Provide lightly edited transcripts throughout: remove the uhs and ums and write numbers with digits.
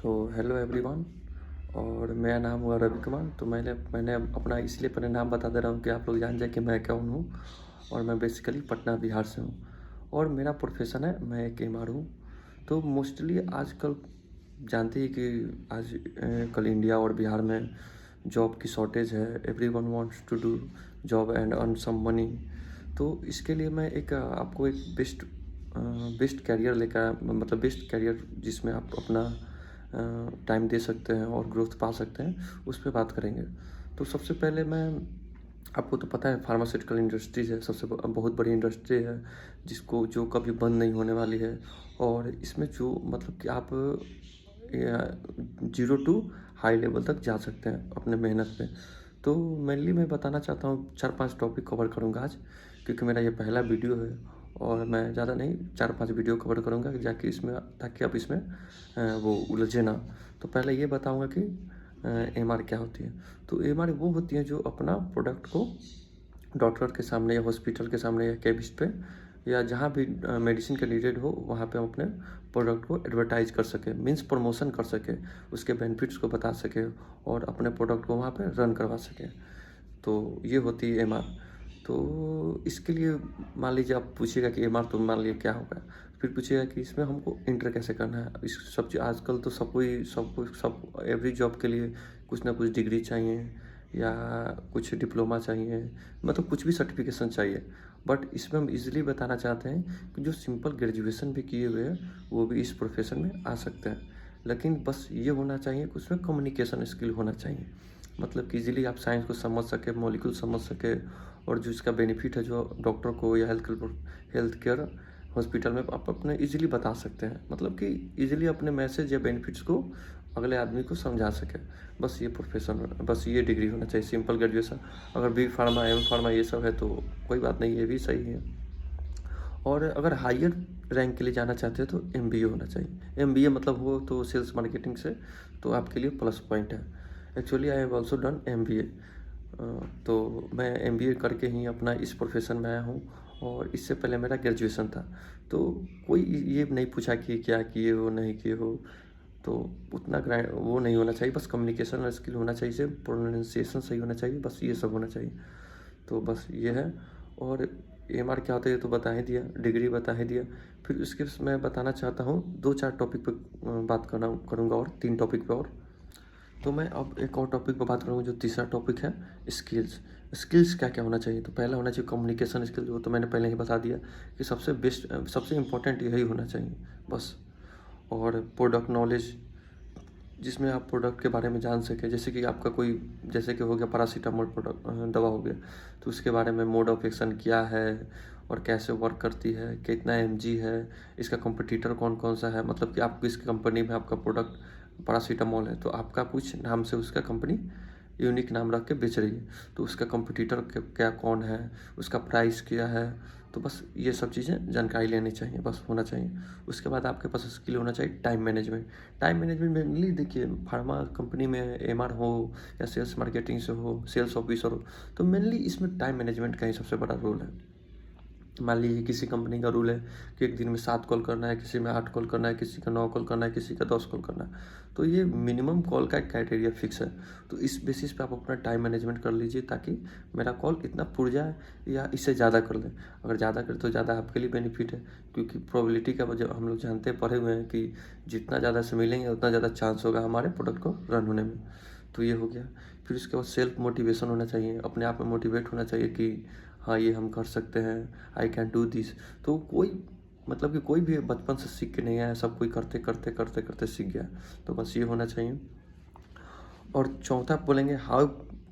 तो hello everyone. और मेरा नाम हुआ रवि कुमार। तो मैंने अपना इसलिए अपना नाम बता दे रहा हूँ कि आप लोग जान जाए कि मैं कौन हूँ। और मैं बेसिकली पटना बिहार से हूँ और मेरा प्रोफेशन है, मैं एक एमआर हूँ। तो मोस्टली आजकल जानते ही कि आज कल इंडिया और बिहार में जॉब की शॉर्टेज है। Everyone wants to do job and earn some money. तो इसके लिए मैं एक आपको एक बेस्ट कैरियर लेकर, मतलब बेस्ट कैरियर जिसमें आप अपना टाइम दे सकते हैं और ग्रोथ पा सकते हैं, उस पे बात करेंगे। तो सबसे पहले मैं, आपको तो पता है फार्मास्यूटिकल इंडस्ट्रीज है, बहुत बड़ी इंडस्ट्री है जो कभी बंद नहीं होने वाली है। और इसमें जो मतलब कि आप जीरो टू हाई लेवल तक जा सकते हैं अपने मेहनत पे। तो मेनली मैं बताना चाहता हूँ, 4-5 टॉपिक कवर करूँगा आज, क्योंकि मेरा ये पहला वीडियो है। और मैं ज़्यादा नहीं, 4-5 वीडियो कवर करूँगा जाकि इसमें, ताकि आप इसमें वो उलझे ना। तो पहले ये बताऊँगा कि एमआर क्या होती है। तो एमआर वो होती है जो अपना प्रोडक्ट को डॉक्टर के सामने या हॉस्पिटल के सामने या केमिस्ट पे या जहाँ भी मेडिसिन का नीडेड हो वहाँ पे हम अपने प्रोडक्ट को एडवर्टाइज कर सके, मीन्स प्रमोशन कर सके, उसके बेनिफिट्स को बता सके और अपने प्रोडक्ट को वहाँ पे रन करवा सके। तो ये होती है एमआर। तो इसके लिए मान लीजिए आप पूछिएगा कि एमआर तो मान लीजिए क्या होगा, फिर पूछिएगा कि इसमें हमको इंटर कैसे करना है। इस सब चीज़ आजकल तो सब एवरी जॉब के लिए कुछ ना कुछ डिग्री चाहिए या कुछ डिप्लोमा चाहिए, मतलब कुछ भी सर्टिफिकेशन चाहिए। बट इसमें हम इजीली बताना चाहते हैं कि जो सिंपल ग्रेजुएशन भी किए हुए हैं वो भी इस प्रोफेशन में आ सकते हैं। लेकिन बस ये होना चाहिए कि उसमें कम्युनिकेशन स्किल होना चाहिए, मतलब कि इजीली आप साइंस को समझ सके, मॉलिक्यूल समझ सके, और जो इसका बेनिफिट है जो डॉक्टर को या हेल्थ केयर हॉस्पिटल में आप अपने इजीली बता सकते हैं, मतलब कि इजीली अपने मैसेज या बेनिफिट्स को अगले आदमी को समझा सके। बस ये प्रोफेशन, बस ये डिग्री होना चाहिए, सिंपल ग्रेजुएशन। अगर बी फार्मा एम फार्मा ये सब है तो कोई बात नहीं, ये भी सही है। और अगर हायर रैंक के लिए जाना चाहते हैं तो एमबीए होना चाहिए। एमबीए मतलब वो तो सेल्स मार्केटिंग से, तो आपके लिए प्लस पॉइंट है। Actually I have also done MBA. तो मैं एमबीए करके ही अपना इस प्रोफेशन में आया हूँ। और इससे पहले मेरा ग्रेजुएशन था। तो कोई ये नहीं पूछा कि क्या किए हो नहीं किए हो, तो उतना ग्राइंड वो नहीं होना चाहिए, बस कम्युनिकेशन स्किल होना चाहिए, प्रोनाउंसिएशन सही होना चाहिए, बस ये सब होना चाहिए। तो बस ये है। और एमआर क्या होता है ये तो बता ही दिया, डिग्री बता ही दिया। फिर उसके मैं बताना चाहता हूँ 2-4 टॉपिक पे बात करूँगा, और 3 टॉपिक पे। और तो मैं अब एक और टॉपिक पे बात करूँगा, जो तीसरा टॉपिक है स्किल्स। स्किल्स क्या क्या होना चाहिए, तो पहला होना चाहिए कम्युनिकेशन स्किल, वो तो मैंने पहले ही बता दिया कि सबसे बेस्ट, सबसे इम्पोर्टेंट यही होना चाहिए बस। और प्रोडक्ट नॉलेज, जिसमें आप प्रोडक्ट के बारे में जान सकें, जैसे कि आपका कोई, जैसे कि हो गया पैरासीटामोल प्रोडक्ट दवा हो गया, तो उसके बारे में मोड ऑफ एक्शन क्या है और कैसे वर्क करती है, कितना एमजी है, इसका कंपटीटर कौन कौन सा है, मतलब कि आप किस कंपनी में आपका प्रोडक्ट पैरासीटामोल है तो आपका कुछ नाम से उसका कंपनी यूनिक नाम रख के बेच रही है, तो उसका कंपटीटर क्या कौन है, उसका प्राइस क्या है। तो बस ये सब चीज़ें जानकारी लेनी चाहिए, बस होना चाहिए। उसके बाद आपके पास स्किल होना चाहिए time management. Time management mainly देखिए, फार्मा कंपनी में एमआर हो या सेल्स मार्केटिंग से हो, सेल्स ऑफिसर हो, तो मेनली इसमें टाइम मैनेजमेंट का ही सबसे बड़ा रोल है। मान लीजिए किसी कंपनी का रूल है कि एक दिन में 7 कॉल करना है, किसी में 8 कॉल करना है, किसी का 9 कॉल करना है, किसी का 10 कॉल करना है, तो ये मिनिमम कॉल का क्राइटेरिया फिक्स है। तो इस बेसिस पे आप अपना टाइम मैनेजमेंट कर लीजिए, ताकि मेरा कॉल इतना पुर जाए या इससे ज़्यादा कर लें। अगर ज़्यादा करें तो ज़्यादा आपके लिए बेनिफिट है, क्योंकि प्रोबेबिलिटी का जब हम लोग जानते हैं, पढ़े हुए हैं कि जितना ज़्यादा से मिलेंगे उतना ज़्यादा चांस होगा हमारे प्रोडक्ट को रन होने में। तो ये हो गया। फिर उसके बाद सेल्फ मोटिवेशन होना चाहिए, अपने आप में मोटिवेट होना चाहिए कि हाँ ये हम कर सकते हैं, आई कैन डू दिस। तो कोई, मतलब कि कोई भी बचपन से सीख के नहीं आया, सब कोई करते करते करते करते सीख गया। तो बस ये होना चाहिए। और चौथा बोलेंगे how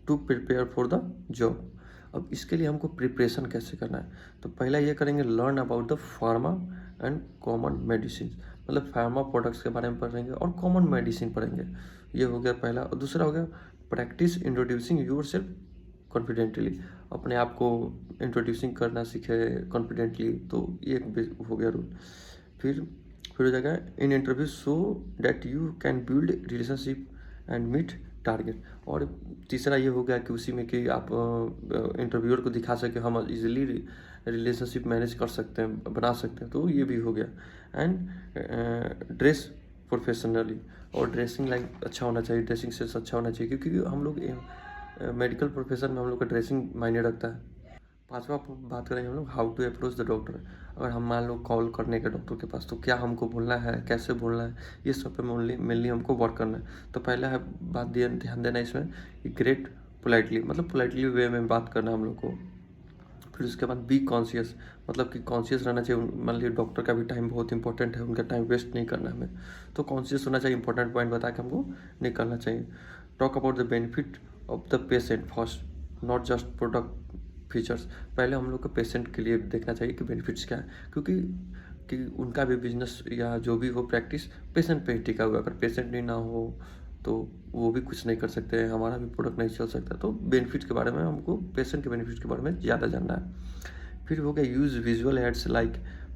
to prepare for the job. अब इसके लिए हमको प्रिपरेशन कैसे करना है, तो पहला ये करेंगे, learn about the pharma and common medicine, मतलब फार्मा प्रोडक्ट्स के बारे में पढ़ेंगे और कॉमन मेडिसिन पढ़ेंगे। ये हो गया पहला। और दूसरा हो गया practice introducing yourself confidently, अपने आप को इंट्रोड्यूसिंग करना सीखे कॉन्फिडेंटली, तो ये एक हो गया रूल। फिर फिर हो जाएगा in interview show that you can build relationship and meet target. और तीसरा ये हो गया कि उसी में कि आप इंटरव्यूअर को दिखा सके हम इजीली रिलेशनशिप मैनेज कर सकते हैं, बना सकते हैं, तो ये भी हो गया। एंड ड्रेस प्रोफेशनली, और ड्रेसिंग लाइक अच्छा होना चाहिए, ड्रेसिंग सेंस अच्छा होना चाहिए, क्योंकि हम लोग मेडिकल प्रोफेशन में हम लोग का ड्रेसिंग मायने रखता है। पाँचवा बात करेंगे हम लोग how to approach the doctor. अगर हम मान लो कॉल करने के डॉक्टर के पास, तो क्या हमको बोलना है, कैसे बोलना है, ये सब पे मेनली हमको वर्क करना है। तो पहला है बात ध्यान देना इसमें कि ग्रेट पोलाइटली, मतलब पोलाइटली वे में बात करना हम लोग को। फिर उसके बाद बी कॉन्शियस, मतलब कि कॉन्शियस रहना चाहिए। मान लीजिए डॉक्टर का भी टाइम बहुत इंपॉर्टेंट है, उनका टाइम वेस्ट नहीं करना है हमें, तो कॉन्शियस होना चाहिए, इंपॉर्टेंट पॉइंट बता के हमको निकलना चाहिए। Talk about the benefit of the patient first, not just product features. पहले हम लोग को पेशेंट के लिए देखना चाहिए कि बेनिफिट्स क्या है, क्योंकि उनका भी बिजनेस या जो भी हो प्रैक्टिस पेशेंट पे ही टिका हुआ। अगर पेशेंट नहीं ना हो तो वो भी कुछ नहीं कर सकते हैं, हमारा भी प्रोडक्ट नहीं चल सकता। तो बेनिफिट के बारे में हमको, पेशेंट के बेनिफिट के बारे में ज़्यादा जानना है। फिर हो गया use visual aids like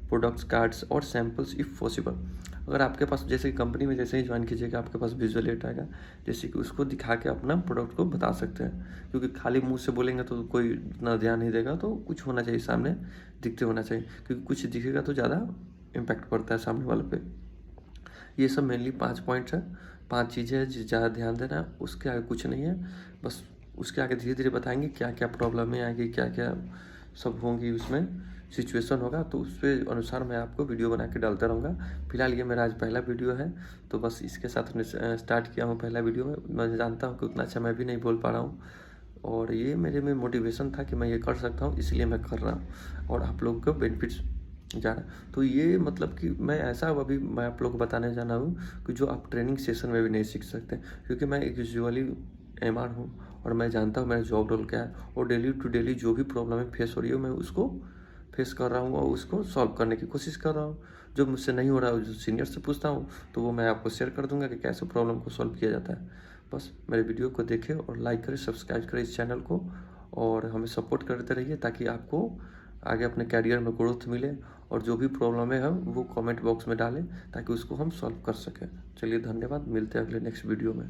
products cards और सैम्पल्स इफ़ पॉसिबल। अगर आपके पास, जैसे कंपनी में जैसे ही ज्वाइन कीजिएगा आपके पास विजुअल एड आएगा, जैसे कि उसको दिखा के अपना प्रोडक्ट को बता सकते हैं, क्योंकि खाली मुंह से बोलेंगे तो कोई इतना ध्यान नहीं देगा। तो कुछ होना चाहिए सामने, दिखते होना चाहिए, क्योंकि कुछ दिखेगा तो ज़्यादा इम्पैक्ट पड़ता है सामने वाले पे। ये सब मेनली 5 पॉइंट्स है, 5 चीज़ें हैं ज़्यादा ध्यान देना है, उसके आगे कुछ नहीं है। बस उसके आगे धीरे धीरे बताएंगे क्या क्या प्रॉब्लमें आएगी, क्या क्या सब होंगी, उसमें सिचुएशन होगा, तो उस पे अनुसार मैं आपको वीडियो बना के डालता रहूँगा। फिलहाल ये मेरा आज पहला वीडियो है, तो बस इसके साथ स्टार्ट किया हूँ पहला वीडियो में। मैं जानता हूँ कि उतना अच्छा मैं भी नहीं बोल पा रहा हूँ, और ये मेरे में मोटिवेशन था कि मैं ये कर सकता हूँ, इसलिए मैं कर रहा हूँ और आप लोगों को बेनिफिट्स जा रहा है। तो ये मतलब कि मैं ऐसा अभी मैं आप लोग को बताने जाना हूँ कि जो आप ट्रेनिंग सेशन में भी नहीं सीख सकते, क्योंकि मैं एक यूजुअली एमआर हूँ और मैं जानता हूँ मेरा जॉब रोल क्या है, और डेली टू डेली जो भी प्रॉब्लम फेस हो रही है मैं उसको फेस कर रहा हूँ और उसको सॉल्व करने की कोशिश कर रहा हूँ। जो मुझसे नहीं हो रहा है, जो सीनियर से पूछता हूँ, तो वो मैं आपको शेयर कर दूंगा कि कैसे प्रॉब्लम को सॉल्व किया जाता है। बस मेरे वीडियो को देखें और लाइक करें, सब्सक्राइब करें इस चैनल को, और हमें सपोर्ट करते रहिए ताकि आपको आगे अपने कैरियर में ग्रोथ मिले। और जो भी प्रॉब्लम है हम वो कमेंट बॉक्स में डालें ताकि उसको हम सॉल्व कर सकें। चलिए धन्यवाद, मिलते हैं अगले नेक्स्ट वीडियो में।